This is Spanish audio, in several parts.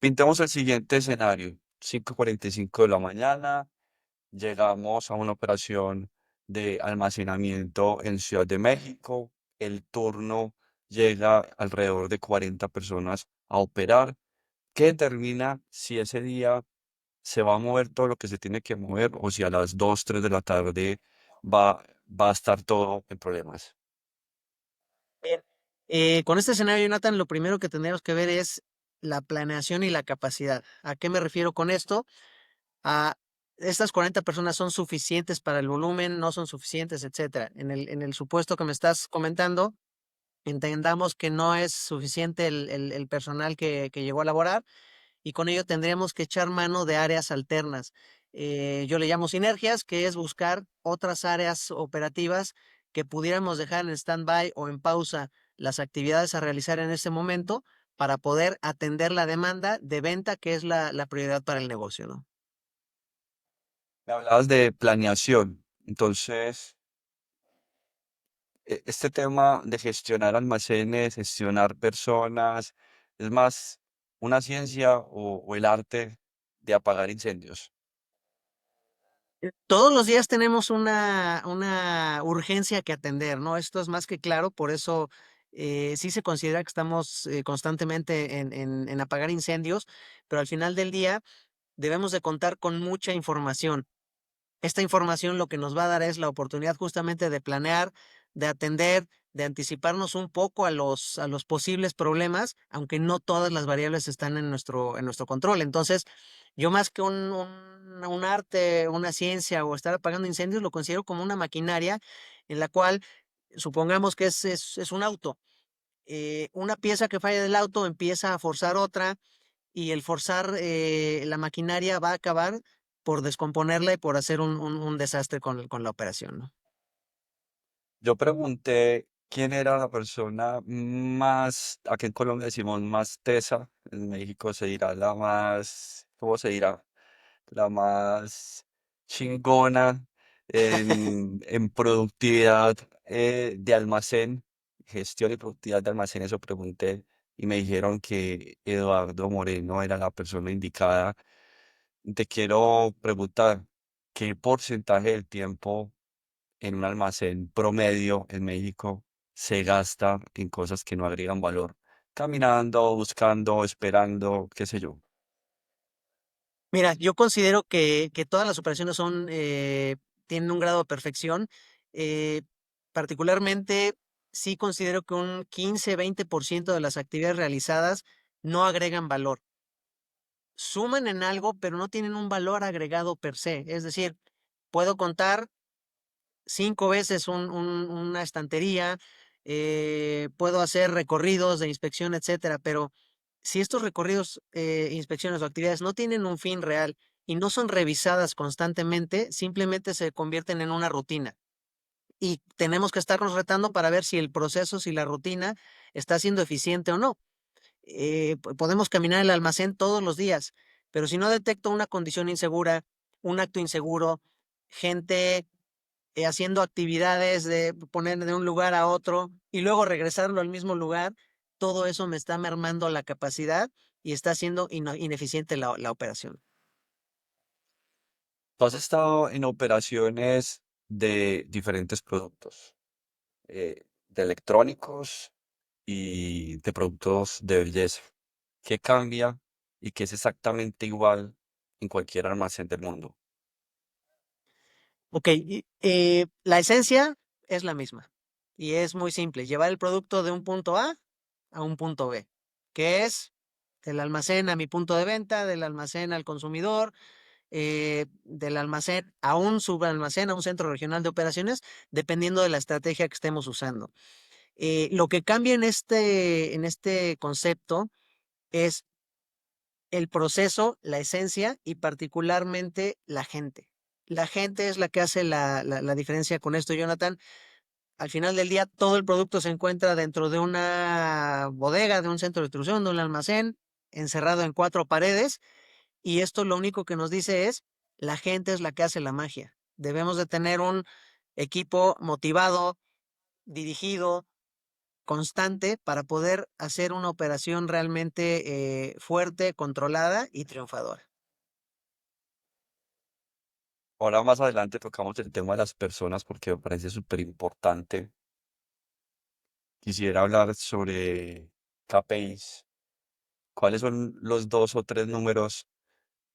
Pintemos el siguiente escenario. 5:45 de la mañana, llegamos a una operación de almacenamiento en Ciudad de México. El turno llega alrededor de 40 personas a operar. ¿Qué determina si ese día se va a mover todo lo que se tiene que mover o si a las 2, 3 de la tarde va a estar todo en problemas? Bien. Con este escenario, Jonathan, lo primero que tendríamos que ver es la planeación y la capacidad. ¿A qué me refiero con esto? A estas 40 personas son suficientes para el volumen, no son suficientes, etcétera. En el supuesto que me estás comentando, entendamos que no es suficiente el personal que llegó a laborar y con ello tendríamos que echar mano de áreas alternas. Yo le llamo sinergias, que es buscar otras áreas operativas que pudiéramos dejar en stand-by o en pausa las actividades a realizar en ese momento para poder atender la demanda de venta, que es la prioridad para el negocio, ¿no? Me hablabas de planeación. Entonces, este tema de gestionar almacenes, gestionar personas, es más una ciencia o el arte de apagar incendios. Todos los días tenemos una urgencia que atender, ¿no? Esto es más que claro, por eso sí se considera que estamos constantemente en apagar incendios, pero al final del día debemos de contar con mucha información. Esta información lo que nos va a dar es la oportunidad justamente de planear, de atender, de anticiparnos un poco a los posibles problemas, aunque no todas las variables están en nuestro control. Entonces, yo más que un arte, una ciencia o estar apagando incendios, lo considero como una maquinaria en la cual, supongamos que es un auto. Una pieza que falla del auto empieza a forzar otra y el forzar la maquinaria va a acabar por descomponerla y por hacer un desastre con la operación, ¿no? Yo pregunté quién era la persona más, aquí en Colombia decimos más tesa, en México se dirá la más, ¿cómo se dirá? La más chingona en productividad de almacén, gestión y productividad de almacén, eso pregunté y me dijeron que Eduardo Moreno era la persona indicada. Te quiero preguntar, ¿qué porcentaje del tiempo en un almacén promedio en México se gasta en cosas que no agregan valor? Caminando, buscando, esperando, qué sé yo. Mira, yo considero que todas las operaciones tienen un grado de perfección. eh, Particularmente, sí considero que un 15-20% de las actividades realizadas no agregan valor. Suman en algo, pero no tienen un valor agregado per se. Es decir, puedo contar 5 veces una estantería, puedo hacer recorridos de inspección, etcétera, pero si estos recorridos, inspecciones o actividades no tienen un fin real y no son revisadas constantemente, simplemente se convierten en una rutina. Y tenemos que estarnos retando para ver si el proceso, si la rutina está siendo eficiente o no. Podemos caminar el almacén todos los días, pero si no detecto una condición insegura, un acto inseguro, gente haciendo actividades de poner de un lugar a otro y luego regresarlo al mismo lugar, todo eso me está mermando la capacidad y está haciendo ineficiente la operación. Tú has estado en operaciones de diferentes productos, de electrónicos y de productos de belleza. ¿Qué cambia y qué es exactamente igual en cualquier almacén del mundo? Ok, la esencia es la misma y es muy simple, llevar el producto de un punto a un punto B, que es del almacén a mi punto de venta, del almacén al consumidor, del almacén a un subalmacén, a un centro regional de operaciones, dependiendo de la estrategia que estemos usando. Lo que cambia en este concepto es el proceso, la esencia y particularmente la gente. La gente es la que hace la diferencia con esto, Jonathan. Al final del día, todo el producto se encuentra dentro de una bodega, de un centro de distribución, de un almacén, encerrado en cuatro paredes. Y esto lo único que nos dice es, la gente es la que hace la magia. Debemos de tener un equipo motivado, dirigido, constante para poder hacer una operación realmente fuerte, controlada y triunfadora. Ahora más adelante tocamos el tema de las personas porque me parece súper importante. Quisiera hablar sobre KPIs. ¿Cuáles son los dos o tres números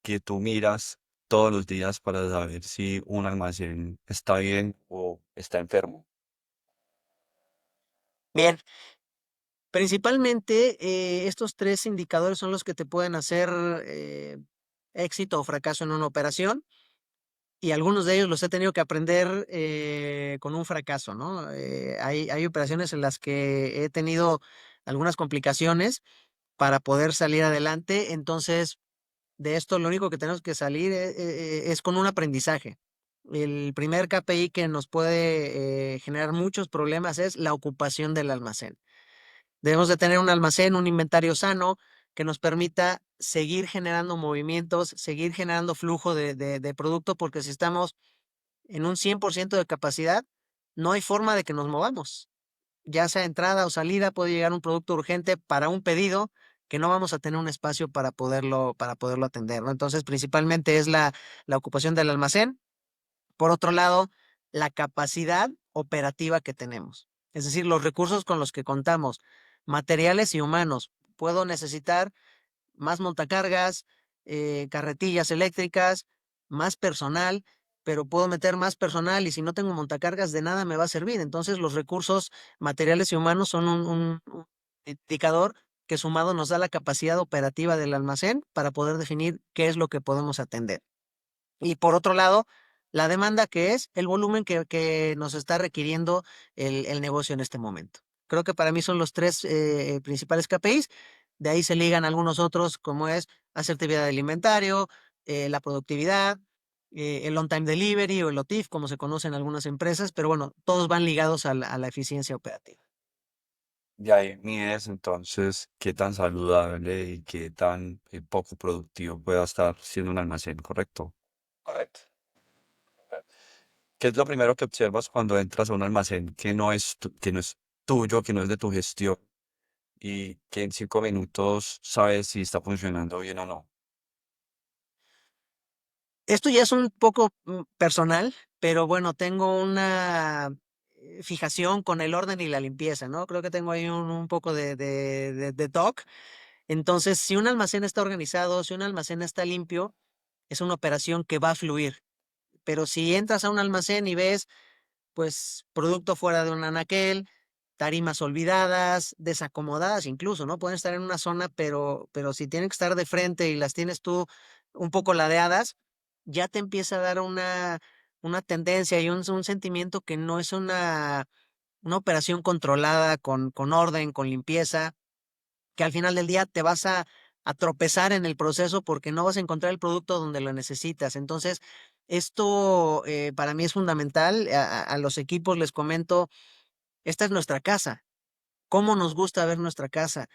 que tú miras todos los días para saber si un almacén está bien o está enfermo? Bien, principalmente estos tres indicadores son los que te pueden hacer éxito o fracaso en una operación. Y algunos de ellos los he tenido que aprender con un fracaso, ¿no? Hay operaciones en las que he tenido algunas complicaciones para poder salir adelante. Entonces, de esto lo único que tenemos que salir es con un aprendizaje. El primer KPI que nos puede generar muchos problemas es la ocupación del almacén. Debemos de tener un almacén, un inventario sano que nos permita seguir generando movimientos, seguir generando flujo de producto, porque si estamos en un 100% de capacidad, no hay forma de que nos movamos. Ya sea entrada o salida, puede llegar un producto urgente para un pedido que no vamos a tener un espacio para poderlo atender, ¿no? Entonces, principalmente es la ocupación del almacén. Por otro lado, la capacidad operativa que tenemos, es decir, los recursos con los que contamos, materiales y humanos. Puedo necesitar más montacargas, carretillas eléctricas, más personal, pero puedo meter más personal y si no tengo montacargas de nada me va a servir. Entonces los recursos materiales y humanos son un indicador que sumado nos da la capacidad operativa del almacén para poder definir qué es lo que podemos atender. Y por otro lado, la demanda que es el volumen que nos está requiriendo el negocio en este momento. Creo que para mí son los tres principales KPIs. De ahí se ligan algunos otros, como es asertividad del inventario, la productividad, el on-time delivery o el OTIF, como se conoce en algunas empresas, pero bueno, todos van ligados a la eficiencia operativa. Y ahí mides entonces qué tan saludable y qué tan poco productivo pueda estar siendo un almacén, ¿correcto? Correcto. ¿Qué es lo primero que observas cuando entras a un almacén que no es, que no es tuyo, que no es de tu gestión y que en 5 minutos sabes si está funcionando bien o no? Esto ya es un poco personal, pero bueno, tengo una fijación con el orden y la limpieza, ¿no? Creo que tengo ahí un poco de TOC. Entonces, si un almacén está organizado, si un almacén está limpio, es una operación que va a fluir. Pero si entras a un almacén y ves pues producto fuera de un anaquel, tarimas olvidadas, desacomodadas incluso, ¿no? Pueden estar en una zona, pero si tienen que estar de frente y las tienes tú un poco ladeadas, ya te empieza a dar una tendencia y un sentimiento que no es una operación controlada, con orden, con limpieza, que al final del día te vas a tropezar en el proceso porque no vas a encontrar el producto donde lo necesitas. Entonces, esto para mí es fundamental. A los equipos les comento, esta es nuestra casa. ¿Cómo nos gusta ver nuestra casa?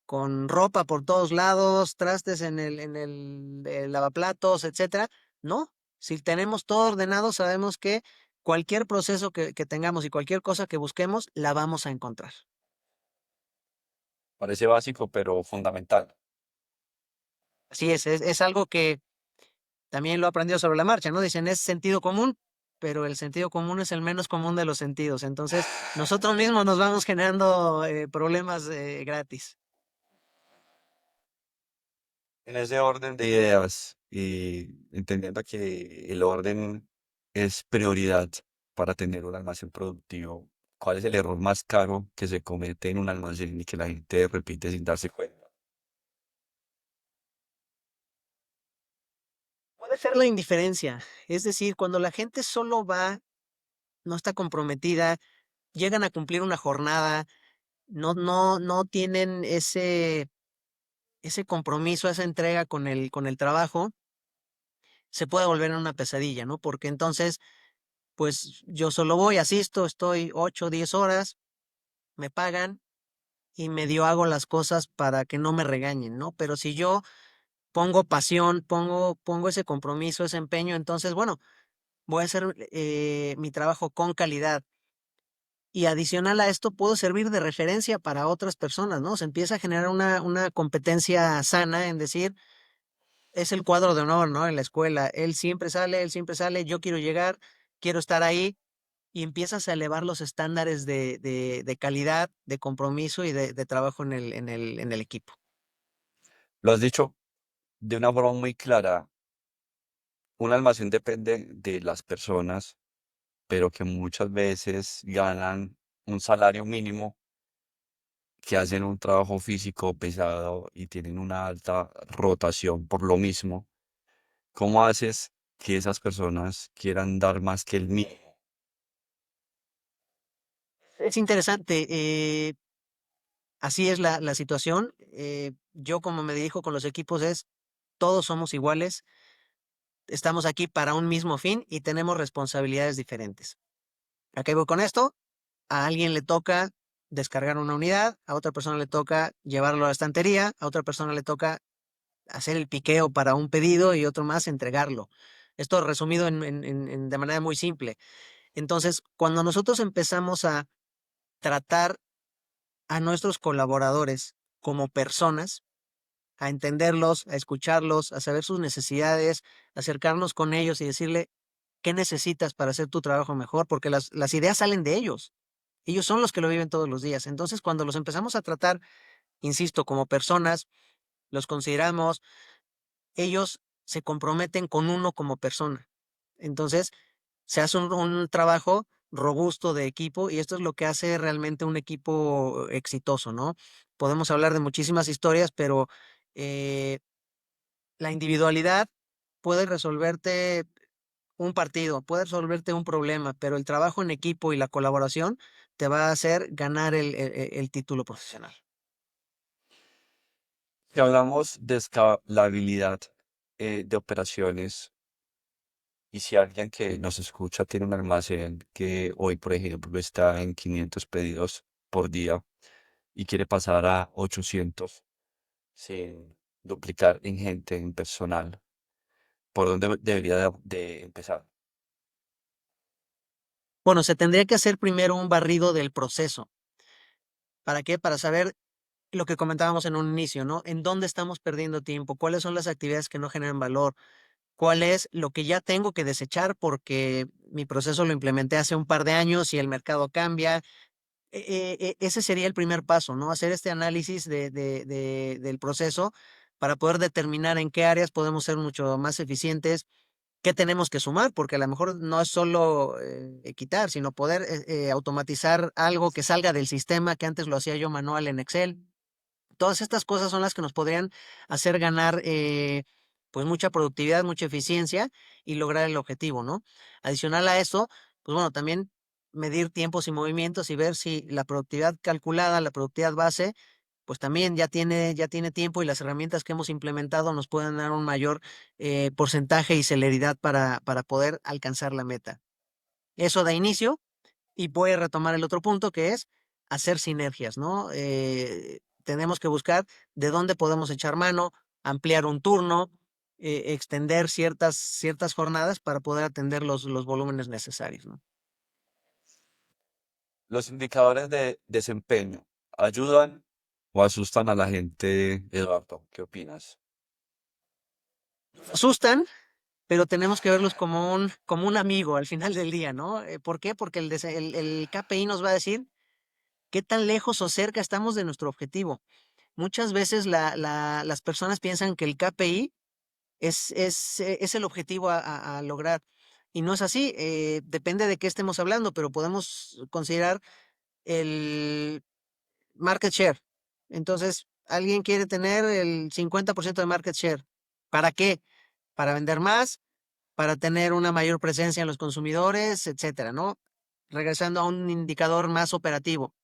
Con ropa por todos lados, trastes en el lavaplatos, etcétera. No, si tenemos todo ordenado, sabemos que cualquier proceso que tengamos y cualquier cosa que busquemos, la vamos a encontrar. Parece básico, pero fundamental. Así es algo que también lo he aprendido sobre la marcha, ¿no? Dicen, es sentido común, pero el sentido común es el menos común de los sentidos. Entonces, nosotros mismos nos vamos generando problemas gratis. En ese orden de ideas y entendiendo que el orden es prioridad para tener un almacén productivo, ¿cuál es el error más caro que se comete en un almacén y que la gente repite sin darse cuenta? Puede ser la indiferencia, es decir, cuando la gente solo va, no está comprometida, llegan a cumplir una jornada, no tienen ese compromiso, esa entrega con el trabajo, se puede volver una pesadilla, ¿no? Porque entonces pues yo solo voy, asisto, estoy 8 o 10 horas, me pagan y medio hago las cosas para que no me regañen, ¿no? Pero si yo pongo pasión, pongo ese compromiso, ese empeño, entonces, bueno, voy a hacer mi trabajo con calidad. y adicional a esto puedo servir de referencia para otras personas, ¿no? Se empieza a generar una competencia sana en decir, es el cuadro de honor, ¿no? En la escuela, él siempre sale, yo quiero llegar, quiero estar ahí, y empiezas a elevar los estándares de calidad, de compromiso y de trabajo en el equipo. Lo has dicho de una forma muy clara. Un almacén depende de las personas, pero que muchas veces ganan un salario mínimo, que hacen un trabajo físico pesado y tienen una alta rotación por lo mismo. ¿Cómo haces que esas personas quieran dar más que el mínimo? Es interesante, así es la situación. Yo como me dirijo con los equipos es, todos somos iguales, estamos aquí para un mismo fin y tenemos responsabilidades diferentes. ¿A qué voy con esto? A alguien le toca descargar una unidad, a otra persona le toca llevarlo a la estantería, a otra persona le toca hacer el piqueo para un pedido y otro más entregarlo. Esto resumido de manera muy simple. Entonces, cuando nosotros empezamos a tratar a nuestros colaboradores como personas, a entenderlos, a escucharlos, a saber sus necesidades, acercarnos con ellos y decirle qué necesitas para hacer tu trabajo mejor, porque las ideas salen de ellos. Ellos son los que lo viven todos los días. Entonces, cuando los empezamos a tratar, insisto, como personas, los consideramos, ellos se comprometen con uno como persona. Entonces, se hace un trabajo robusto de equipo y esto es lo que hace realmente un equipo exitoso, ¿no? Podemos hablar de muchísimas historias, pero eh, la individualidad puede resolverte un partido, puede resolverte un problema, pero el trabajo en equipo y la colaboración te va a hacer ganar el título profesional. Si hablamos de escalabilidad de operaciones, y si alguien que nos escucha tiene un almacén que hoy, por ejemplo, está en 500 pedidos por día y quiere pasar a 800 sin duplicar en gente, en personal, ¿por dónde debería de empezar? Bueno, se tendría que hacer primero un barrido del proceso. ¿Para qué? Para saber lo que comentábamos en un inicio, ¿no? ¿En dónde estamos perdiendo tiempo? ¿Cuáles son las actividades que no generan valor? ¿Cuál es lo que ya tengo que desechar porque mi proceso lo implementé hace un par de años y el mercado cambia? Ese sería el primer paso, ¿no? Hacer este análisis del proceso para poder determinar en qué áreas podemos ser mucho más eficientes, qué tenemos que sumar, porque a lo mejor no es solo quitar, sino poder automatizar algo que salga del sistema que antes lo hacía yo manual en Excel. Todas estas cosas son las que nos podrían hacer ganar, pues, mucha productividad, mucha eficiencia y lograr el objetivo, ¿no? Adicional a eso, pues, bueno, también medir tiempos y movimientos y ver si la productividad calculada, la productividad base, pues, también ya tiene tiempo y las herramientas que hemos implementado nos pueden dar un mayor, porcentaje y celeridad para poder alcanzar la meta. Eso da inicio y voy a retomar el otro punto, que es hacer sinergias, ¿no? Tenemos que buscar de dónde podemos echar mano, ampliar un turno, extender ciertas jornadas para poder atender los volúmenes necesarios, ¿no? ¿Los indicadores de desempeño ayudan o asustan a la gente, Eduardo? ¿Qué opinas? Asustan, pero tenemos que verlos como un amigo al final del día, ¿no? ¿Por qué? Porque el KPI nos va a decir qué tan lejos o cerca estamos de nuestro objetivo. Muchas veces las personas piensan que el KPI es el objetivo a lograr. Y no es así, depende de qué estemos hablando, pero podemos considerar el market share. Entonces, alguien quiere tener el 50% de market share. ¿Para qué? Para vender más, para tener una mayor presencia en los consumidores, etcétera, ¿no? Regresando a un indicador más operativo.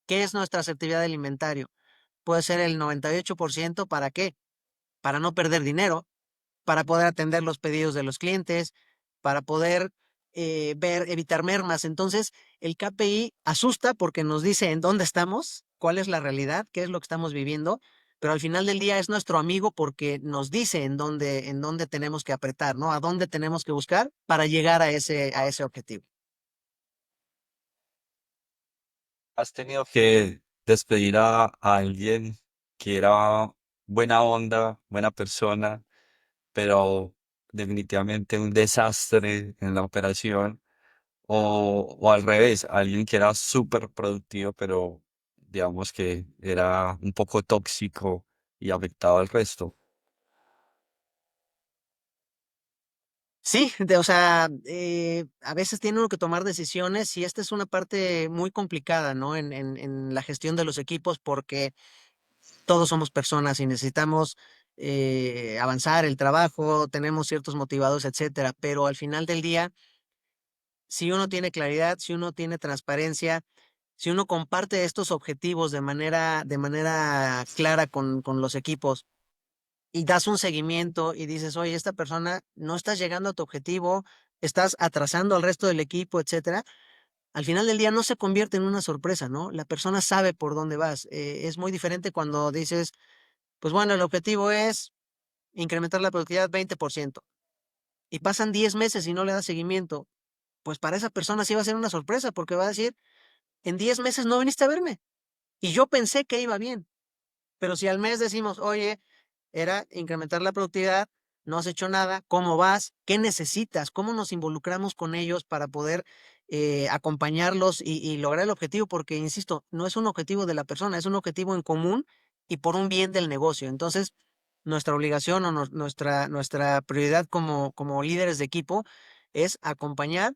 ¿Qué es nuestra asertividad de inventario? Puede ser el 98%, ¿para qué? Para no perder dinero, para poder atender los pedidos de los clientes, para poder evitar mermas. Entonces, el KPI asusta porque nos dice en dónde estamos, cuál es la realidad, qué es lo que estamos viviendo, pero al final del día es nuestro amigo porque nos dice en dónde tenemos que apretar, ¿no? A dónde tenemos que buscar para llegar a ese objetivo. ¿Has tenido que despedir a alguien que era buena onda, buena persona, pero definitivamente un desastre en la operación? O al revés, alguien que era súper productivo, pero digamos que era un poco tóxico y afectaba al resto. Sí, o sea, a veces tiene uno que tomar decisiones y esta es una parte muy complicada, ¿no? En la gestión de los equipos porque todos somos personas y necesitamos avanzar el trabajo, tenemos ciertos motivados, etcétera, pero al final del día, si uno tiene claridad, si uno tiene transparencia, si uno comparte estos objetivos de manera clara con los equipos y das un seguimiento y dices, oye, esta persona no estás llegando a tu objetivo, estás atrasando al resto del equipo, etcétera, al final del día no se convierte en una sorpresa, ¿no? La persona sabe por dónde vas. Es muy diferente cuando dices, pues bueno, el objetivo es incrementar la productividad 20% y pasan 10 meses y no le das seguimiento, pues para esa persona sí va a ser una sorpresa porque va a decir, en 10 meses no viniste a verme y yo pensé que iba bien. Pero si al mes decimos, oye, era incrementar la productividad, no has hecho nada, ¿cómo vas? ¿Qué necesitas? ¿Cómo nos involucramos con ellos para poder acompañarlos y lograr el objetivo? Porque, insisto, no es un objetivo de la persona, es un objetivo en común y por un bien del negocio. Entonces, nuestra obligación o nuestra prioridad como líderes de equipo es acompañar,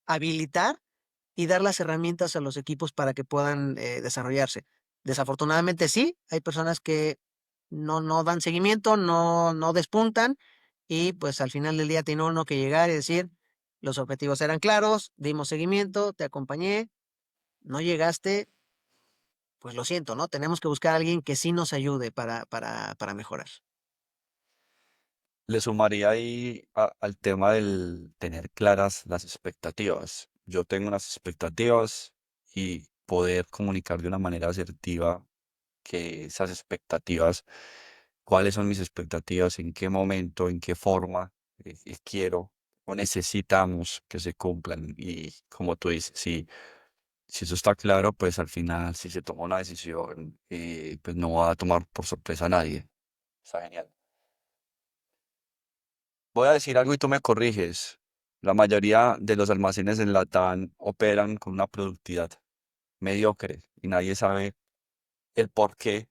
habilitar y dar las herramientas a los equipos para que puedan desarrollarse. Desafortunadamente sí, hay personas que no dan seguimiento, no despuntan y pues al final del día tiene uno que llegar y decir, los objetivos eran claros, dimos seguimiento, te acompañé, no llegaste, pues lo siento, ¿no? Tenemos que buscar a alguien que sí nos ayude para mejorar. Le sumaría ahí al tema del tener claras las expectativas. Yo tengo unas expectativas y poder comunicar de una manera asertiva que esas expectativas, cuáles son mis expectativas, en qué momento, en qué forma quiero o necesitamos que se cumplan. Y como tú dices, si eso está claro, pues al final, si se toma una decisión, pues no va a tomar por sorpresa a nadie. Está genial. Voy a decir algo y tú me corriges. La mayoría de los almacenes en Latam operan con una productividad mediocre y nadie sabe el por qué,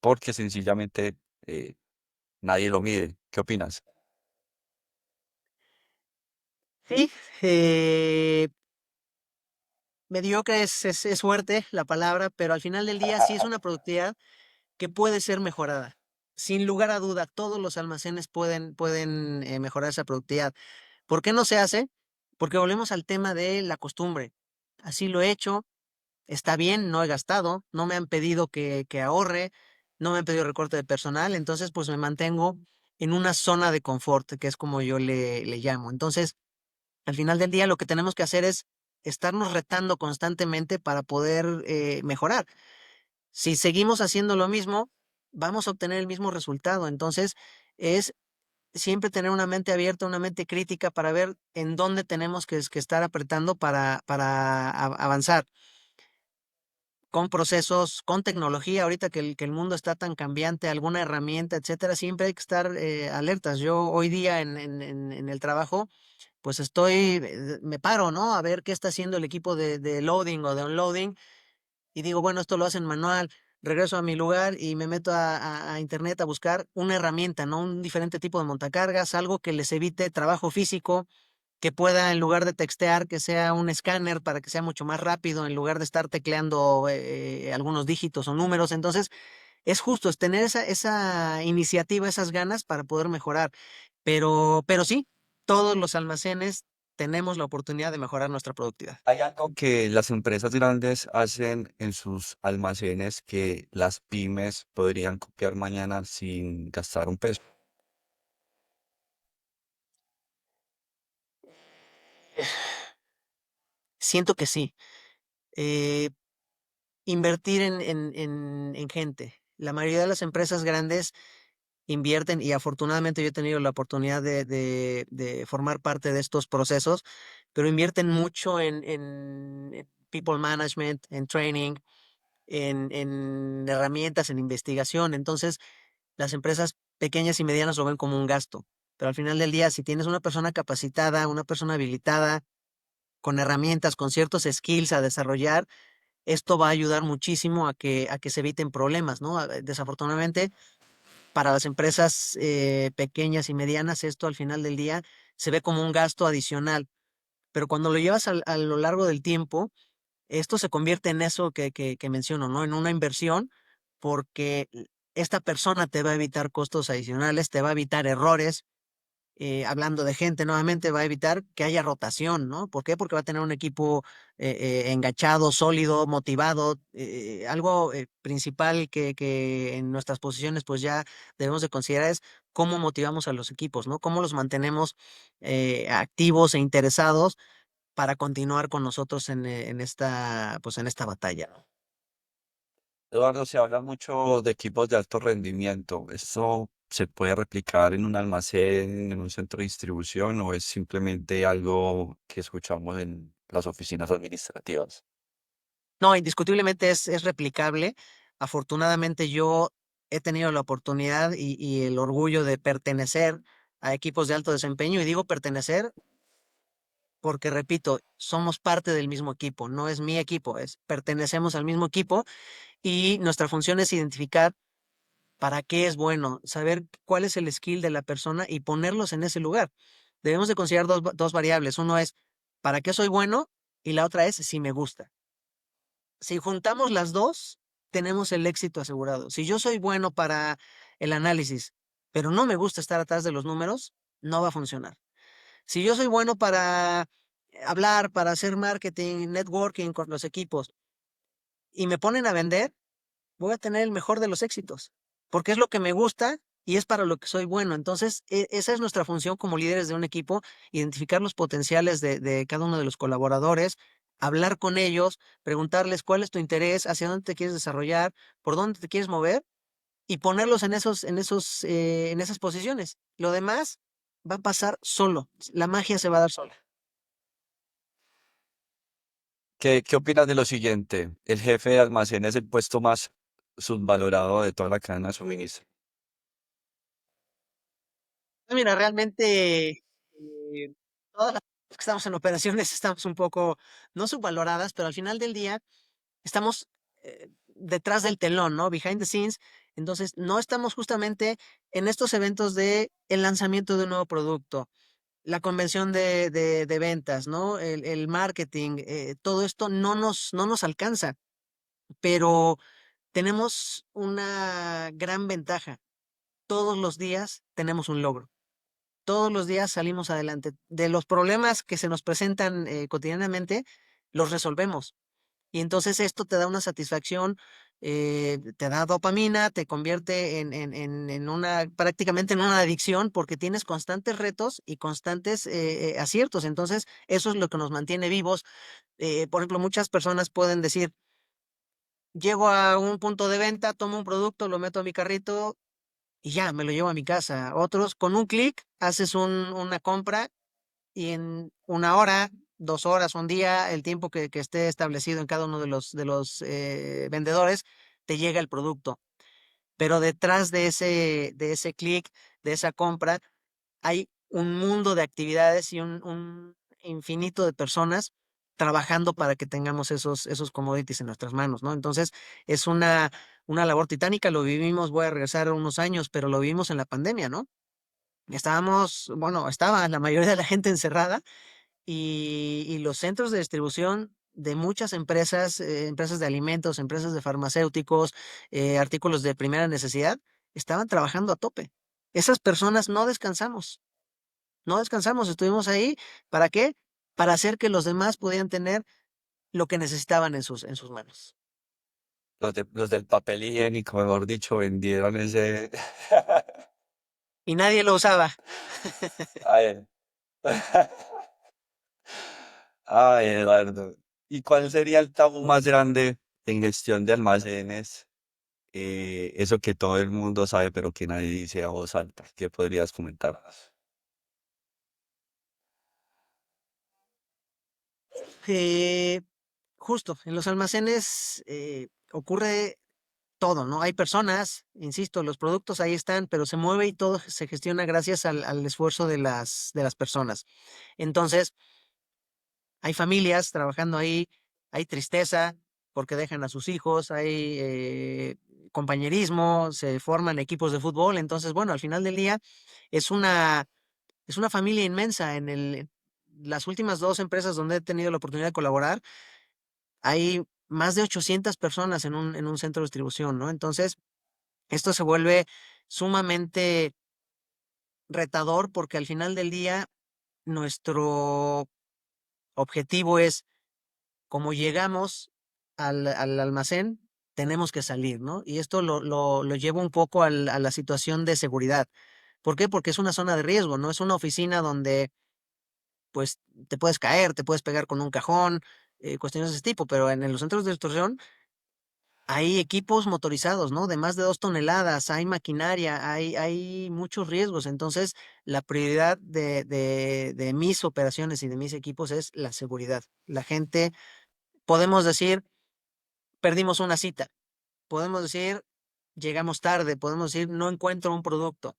porque sencillamente eh, nadie lo mide. ¿Qué opinas? Sí, mediocre es fuerte la palabra, pero al final del día sí es una productividad que puede ser mejorada. Sin lugar a duda, todos los almacenes pueden mejorar esa productividad. ¿Por qué no se hace? Porque volvemos al tema de la costumbre. Así lo he hecho, está bien, no he gastado, no me han pedido que ahorre, no me han pedido recorte de personal, entonces pues me mantengo en una zona de confort, que es como yo le llamo. Entonces, al final del día lo que tenemos que hacer es estarnos retando constantemente para poder mejorar. Si seguimos haciendo lo mismo, vamos a obtener el mismo resultado. Entonces, es siempre tener una mente abierta, una mente crítica para ver en dónde tenemos que estar apretando para avanzar con procesos, con tecnología. Ahorita que el mundo está tan cambiante, alguna herramienta, etcétera, siempre hay que estar alertas. Yo hoy día en el trabajo, pues me paro, ¿no? A ver qué está haciendo el equipo de loading o de unloading y digo, bueno, esto lo hacen manual, regreso a mi lugar y me meto a internet a buscar una herramienta, ¿no? Un diferente tipo de montacargas, algo que les evite trabajo físico, que pueda, en lugar de textear, que sea un escáner para que sea mucho más rápido, en lugar de estar tecleando algunos dígitos o números. Entonces, es justo, es tener esa iniciativa, esas ganas para poder mejorar. Pero sí, todos los almacenes tenemos la oportunidad de mejorar nuestra productividad. Hay algo que las empresas grandes hacen en sus almacenes que las pymes podrían copiar mañana sin gastar un peso. Siento que sí. Eh, Invertir en gente. La mayoría de las empresas grandes invierten y afortunadamente yo he tenido la oportunidad de formar parte de estos procesos, pero invierten mucho people management, en training, en herramientas, en investigación. Entonces, las empresas pequeñas y medianas lo ven como un gasto. Pero al final del día, si tienes una persona capacitada, una persona habilitada, con herramientas, con ciertos skills a desarrollar, esto va a ayudar muchísimo a que se eviten problemas, ¿no? Desafortunadamente, para las empresas pequeñas y medianas, esto al final del día se ve como un gasto adicional, pero cuando lo llevas a lo largo del tiempo, esto se convierte en eso que menciono, ¿no? En una inversión, porque esta persona te va a evitar costos adicionales, te va a evitar errores, hablando de gente nuevamente, va a evitar que haya rotación, ¿no? ¿Por qué? Porque va a tener un equipo engachado, sólido, motivado. Algo principal que en nuestras posiciones pues ya debemos de considerar es cómo motivamos a los equipos, ¿no? Cómo los mantenemos activos e interesados para continuar con nosotros en esta, pues en esta batalla, ¿no? Eduardo, se habla mucho de equipos de alto rendimiento. ¿Esto se puede replicar en un almacén, en un centro de distribución o es simplemente algo que escuchamos en las oficinas administrativas? No, indiscutiblemente es replicable. Afortunadamente yo he tenido la oportunidad y el orgullo de pertenecer a equipos de alto desempeño y digo pertenecer porque, repito, somos parte del mismo equipo, no es mi equipo, es pertenecemos al mismo equipo y nuestra función es identificar para qué es bueno, saber cuál es el skill de la persona y ponerlos en ese lugar. Debemos de considerar dos variables. Uno es para qué soy bueno y la otra es si me gusta. Si juntamos las dos, tenemos el éxito asegurado. Si yo soy bueno para el análisis, pero no me gusta estar atrás de los números, no va a funcionar. Si yo soy bueno para hablar, para hacer marketing, networking con los equipos y me ponen a vender, voy a tener el mejor de los éxitos, porque es lo que me gusta y es para lo que soy bueno. Entonces, esa es nuestra función como líderes de un equipo, identificar los potenciales de cada uno de los colaboradores, hablar con ellos, preguntarles cuál es tu interés, hacia dónde te quieres desarrollar, por dónde te quieres mover y ponerlos en esas posiciones. Lo demás va a pasar solo, la magia se va a dar sola. ¿Qué opinas de lo siguiente? El jefe de almacén es el puesto más subvalorado de toda la cadena de suministro. Mira, realmente todas las que estamos en operaciones estamos un poco, no subvaloradas, pero al final del día estamos detrás del telón, ¿no? Behind the scenes. Entonces, no estamos justamente en estos eventos de el lanzamiento de un nuevo producto, la convención de ventas, ¿no? El marketing, todo esto no nos alcanza, pero tenemos una gran ventaja. Todos los días tenemos un logro. Todos los días salimos adelante. De los problemas que se nos presentan cotidianamente, los resolvemos. Y entonces esto te da una satisfacción, te da dopamina, te convierte en una, prácticamente en una adicción porque tienes constantes retos y constantes aciertos. Entonces eso es lo que nos mantiene vivos. Por ejemplo, muchas personas pueden decir, llego a un punto de venta, tomo un producto, lo meto a mi carrito y ya, me lo llevo a mi casa. Otros, con un clic, haces una compra y en una hora, 2 horas, un día, el tiempo que esté establecido en cada uno de los vendedores, te llega el producto. Pero detrás de ese clic, de esa compra, hay un mundo de actividades y un infinito de personas trabajando para que tengamos esos commodities en nuestras manos, ¿no? Entonces, es una labor titánica, lo vivimos, voy a regresar unos años, pero lo vivimos en la pandemia, ¿no? Estábamos, bueno, estaba la mayoría de la gente encerrada y los centros de distribución de muchas empresas, empresas de alimentos, empresas de farmacéuticos, artículos de primera necesidad, estaban trabajando a tope. Esas personas no descansamos, no descansamos, estuvimos ahí. ¿Para qué? Para hacer que los demás pudieran tener lo que necesitaban en sus manos. Los del papel higiénico, mejor dicho, vendieron ese... Y nadie lo usaba. Ay, ay, Eduardo. ¿Y cuál sería el tabú más grande en gestión de almacenes? Eso que todo el mundo sabe, pero que nadie dice a voz alta. ¿Qué podrías comentarnos? Eh, justo, en los almacenes ocurre todo, ¿no? Hay personas, insisto, los productos ahí están, pero se mueve y todo se gestiona gracias al esfuerzo de las personas. Entonces, hay familias trabajando ahí, hay tristeza porque dejan a sus hijos, hay compañerismo, se forman equipos de fútbol. Entonces, bueno, al final del día es es una familia inmensa. Las últimas dos empresas donde he tenido la oportunidad de colaborar, hay más de 800 personas en en un centro de distribución, ¿no? Entonces, esto se vuelve sumamente retador porque al final del día nuestro objetivo es, como llegamos al almacén, tenemos que salir, ¿no? Y esto lo llevo un poco a la situación de seguridad. ¿Por qué? Porque es una zona de riesgo, no es una oficina donde pues te puedes caer, te puedes pegar con un cajón, cuestiones de ese tipo, pero en los centros de distribución hay equipos motorizados, ¿no? De más de 2 toneladas, hay maquinaria, hay muchos riesgos. Entonces, la prioridad de mis operaciones y de mis equipos es la seguridad. La gente, podemos decir, perdimos una cita, podemos decir, llegamos tarde, podemos decir, no encuentro un producto,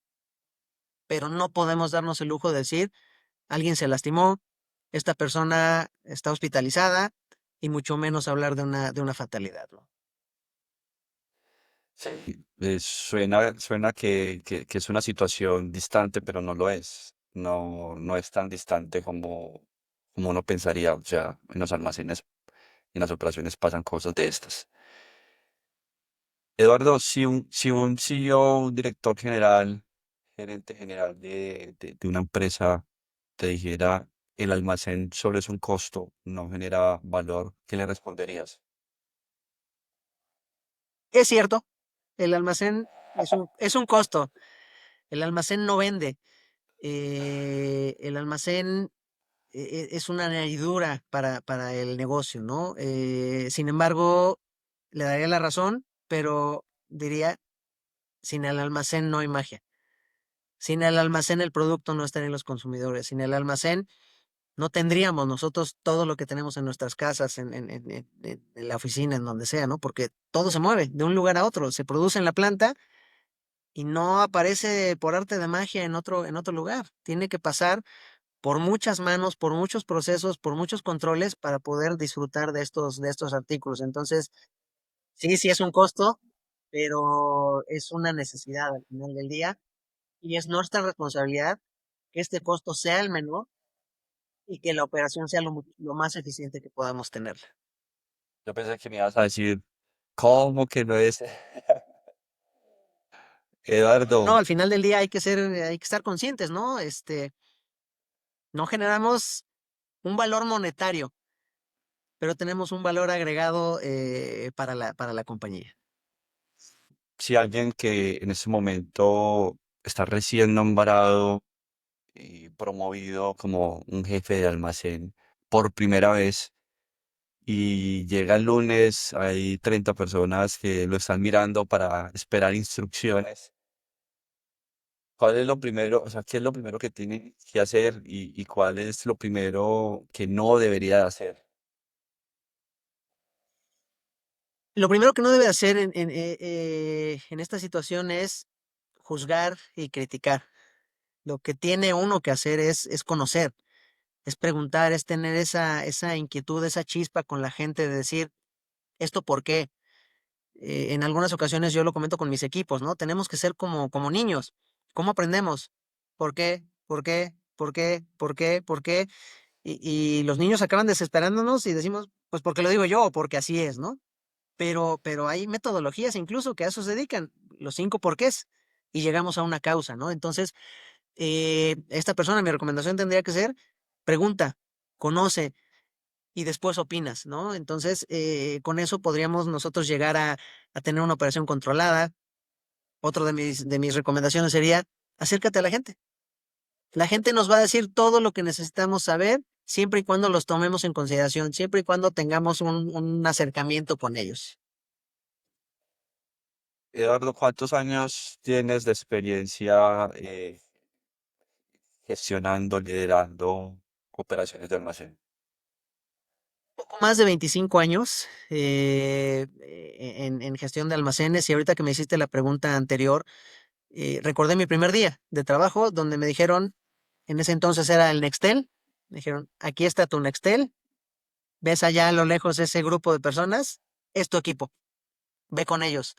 pero no podemos darnos el lujo de decir, alguien se lastimó, esta persona está hospitalizada y mucho menos hablar de de una fatalidad, ¿no? Sí. Suena que es una situación distante, pero no lo es. No, no es tan distante como uno pensaría. O sea, en los almacenes, en las operaciones pasan cosas de estas. Eduardo, si un CEO, un director general, gerente general de una empresa te dijera el almacén solo es un costo, no genera valor, ¿qué le responderías? Es cierto, el almacén es un costo, el almacén no vende, el almacén es una añadidura para el negocio, ¿no? Sin embargo, le daría la razón, pero diría, sin el almacén no hay magia. Sin el almacén el producto no estaría en los consumidores. Sin el almacén no tendríamos nosotros todo lo que tenemos en nuestras casas, en la oficina, en donde sea, ¿no? Porque todo se mueve de un lugar a otro, se produce en la planta y no aparece por arte de magia en otro lugar. Tiene que pasar por muchas manos, por muchos procesos, por muchos controles para poder disfrutar de estos artículos. Entonces, sí es un costo, pero es una necesidad al final del día y es nuestra responsabilidad que este costo sea el menor y que la operación sea lo más eficiente que podamos tenerla. Yo pensé que me ibas a decir, ¿cómo que no es? No, Eduardo, al final del día hay que estar conscientes, ¿no? No generamos un valor monetario, pero tenemos un valor agregado para para la compañía. si alguien que en este momento está recién nombrado y promovido como un jefe de almacén por primera vez y llega el lunes, hay 30 personas que lo están mirando para esperar instrucciones. ¿Cuál es lo primero, o sea, qué es lo primero que tiene que hacer y cuál es lo primero que no debería de hacer? Lo primero que no debe hacer en esta situación es juzgar y criticar. Lo que tiene uno que hacer es conocer, es preguntar, es tener esa inquietud, esa chispa con la gente de decir, ¿esto por qué? En algunas ocasiones yo lo comento con mis equipos, ¿no? Tenemos que ser como niños. ¿Cómo aprendemos? ¿Por qué? ¿Por qué? ¿Por qué? ¿Por qué? ¿Por qué? Y los niños acaban desesperándonos y decimos, pues porque lo digo yo, o porque así es, ¿no? Pero hay metodologías incluso que a eso se dedican, los 5 porqués, y llegamos a una causa, ¿no? Entonces, esta persona, mi recomendación tendría que ser, pregunta, conoce y después opinas, ¿no? Entonces, con eso podríamos nosotros llegar a tener una operación controlada. Otro de mis recomendaciones sería, acércate a la gente. La gente nos va a decir todo lo que necesitamos saber, siempre y cuando los tomemos en consideración, siempre y cuando tengamos un acercamiento con ellos. Eduardo, ¿cuántos años tienes de experiencia gestionando, liderando operaciones de almacén? Poco más de 25 años en gestión de almacenes y ahorita que me hiciste la pregunta anterior, recordé mi primer día de trabajo donde me dijeron, en ese entonces era el Nextel, me dijeron, aquí está tu Nextel, ves allá a lo lejos ese grupo de personas, es tu equipo, ve con ellos.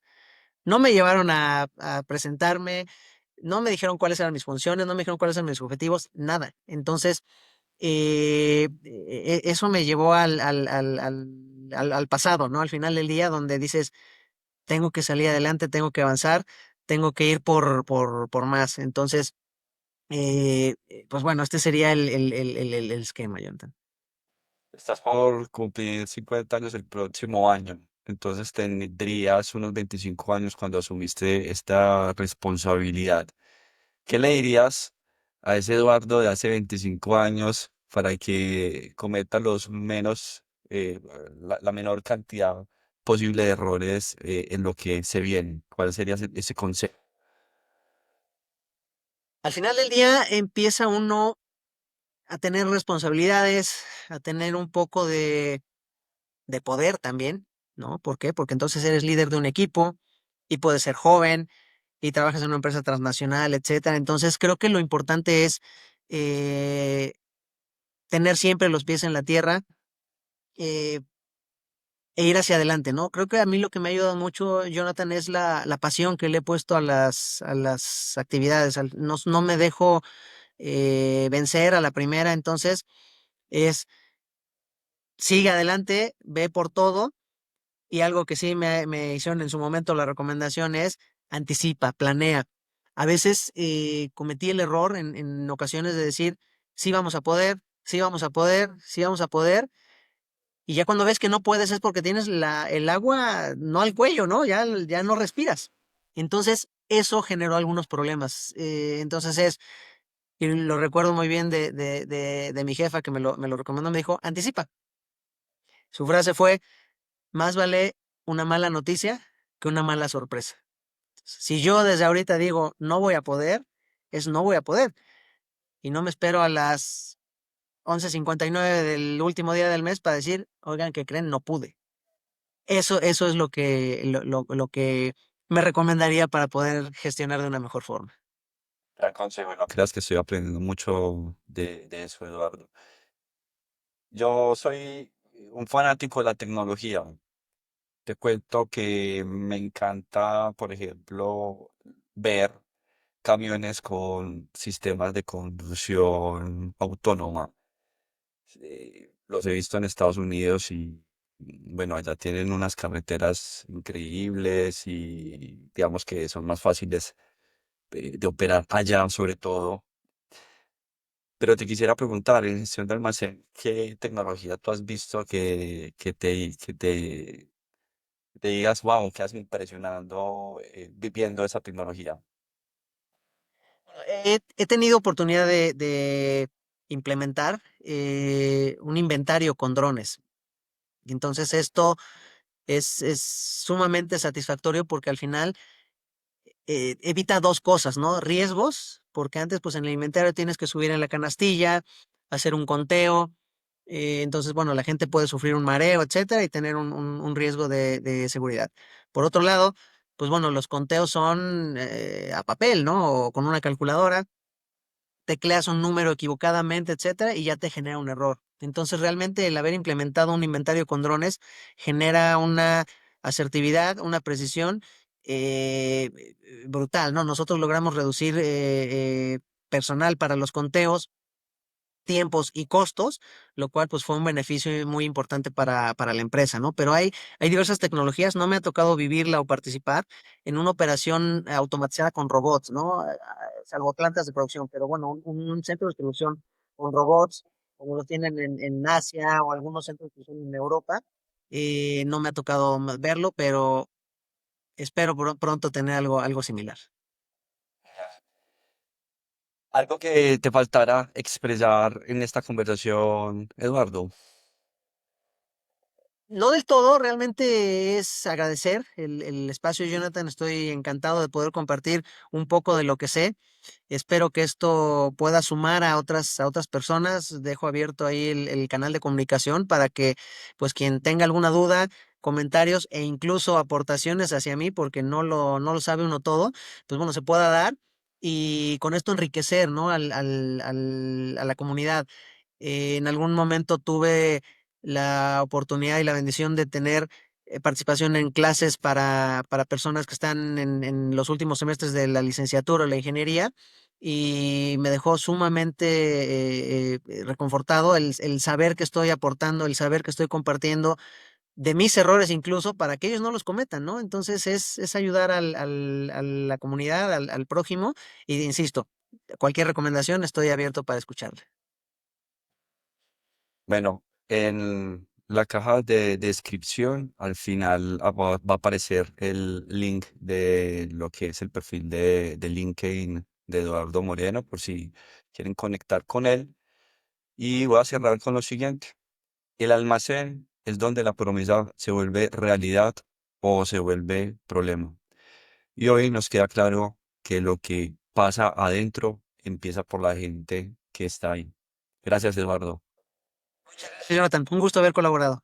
No me llevaron a presentarme, no me dijeron cuáles eran mis funciones, no me dijeron cuáles eran mis objetivos, nada. Entonces, eso me llevó al pasado, ¿no? Al final del día, donde dices, tengo que salir adelante, tengo que avanzar, tengo que ir por más. Entonces, pues bueno, este sería el esquema, Jonathan. Estás por cumplir 50 años el próximo año, entonces tendrías unos 25 años cuando asumiste esta responsabilidad. ¿Qué le dirías a ese Eduardo de hace 25 años para que cometa los menos, la menor cantidad posible de errores en lo que se viene? ¿Cuál sería ese consejo? Al final del día empieza uno a tener responsabilidades, a tener un poco de poder también, ¿no? ¿Por qué? Porque entonces eres líder de un equipo y puedes ser joven y trabajas en una empresa transnacional, etcétera. Entonces creo que lo importante es eh, tener siempre los pies en la tierra eh, e ir hacia adelante, ¿no? Creo que a mí lo que me ha ayudado mucho, Jonathan, es la pasión que le he puesto a las actividades. No, no me dejo vencer a la primera, entonces es sigue adelante, ve por todo. Y algo que sí me hicieron en su momento la recomendación es anticipa, planea. A veces cometí el error en ocasiones de decir, sí vamos a poder, sí vamos a poder, sí vamos a poder. Y ya cuando ves que no puedes es porque tienes el agua no al cuello, ¿no? Ya no respiras. Entonces, eso generó algunos problemas. Entonces y lo recuerdo muy bien de mi jefa que me lo recomendó, me dijo, anticipa. Su frase fue, más vale una mala noticia que una mala sorpresa. Si yo desde ahorita digo no voy a poder, es no voy a poder. Y no me espero a las 11:59 del último día del mes para decir, oigan, ¿qué creen? No pude. Eso es lo que me recomendaría para poder gestionar de una mejor forma. Gran consejo, no creas que estoy aprendiendo mucho de eso, Eduardo. Yo soy un fanático de la tecnología. Te cuento que me encanta, por ejemplo, ver camiones con sistemas de conducción autónoma. Los he visto en Estados Unidos y, bueno, allá tienen unas carreteras increíbles y digamos que son más fáciles de operar allá, sobre todo. Pero te quisiera preguntar, en gestión de almacén, ¿qué tecnología tú has visto que te digas, wow, quedas impresionando viviendo esa tecnología? He tenido oportunidad de implementar un inventario con drones. Entonces esto es sumamente satisfactorio porque al final evita dos cosas, ¿no? Riesgos, porque antes pues en el inventario tienes que subir en la canastilla, hacer un conteo, entonces bueno, la gente puede sufrir un mareo, etcétera, y tener un riesgo de seguridad. Por otro lado, pues bueno, los conteos son a papel, ¿no? O con una calculadora tecleas un número equivocadamente, etcétera, y ya te genera un error. Entonces, realmente el haber implementado un inventario con drones genera una asertividad, una precisión brutal, ¿no? Nosotros logramos reducir personal para los conteos, tiempos y costos, lo cual pues fue un beneficio muy importante para la empresa, ¿no? Pero hay diversas tecnologías, no me ha tocado vivirla o participar en una operación automatizada con robots, ¿no? Salvo plantas de producción, pero bueno, un centro de distribución con robots, como lo tienen en Asia o algunos centros de distribución en Europa, no me ha tocado verlo, pero espero pronto tener algo similar. Algo que te faltará expresar en esta conversación, Eduardo. No del todo, realmente es agradecer el espacio, Jonathan. Estoy encantado de poder compartir un poco de lo que sé. Espero que esto pueda sumar a otras personas. Dejo abierto ahí el canal de comunicación para que, pues, quien tenga alguna duda, comentarios e incluso aportaciones hacia mí, porque no lo sabe uno todo, pues bueno, se pueda dar y con esto enriquecer, ¿no? A la comunidad. En algún momento tuve la oportunidad y la bendición de tener participación en clases para personas que están en los últimos semestres de la licenciatura o la ingeniería y me dejó sumamente reconfortado el saber que estoy aportando, el saber que estoy compartiendo de mis errores incluso para que ellos no los cometan, ¿no? Entonces es ayudar a la comunidad, al prójimo y insisto, cualquier recomendación estoy abierto para escucharla. Bueno, en la caja de descripción al final va a aparecer el link de lo que es el perfil de LinkedIn de Eduardo Moreno por si quieren conectar con él. Y voy a cerrar con lo siguiente. El almacén es donde la promesa se vuelve realidad o se vuelve problema. Y hoy nos queda claro que lo que pasa adentro empieza por la gente que está ahí. Gracias, Eduardo. Sí, Jonathan, un gusto haber colaborado.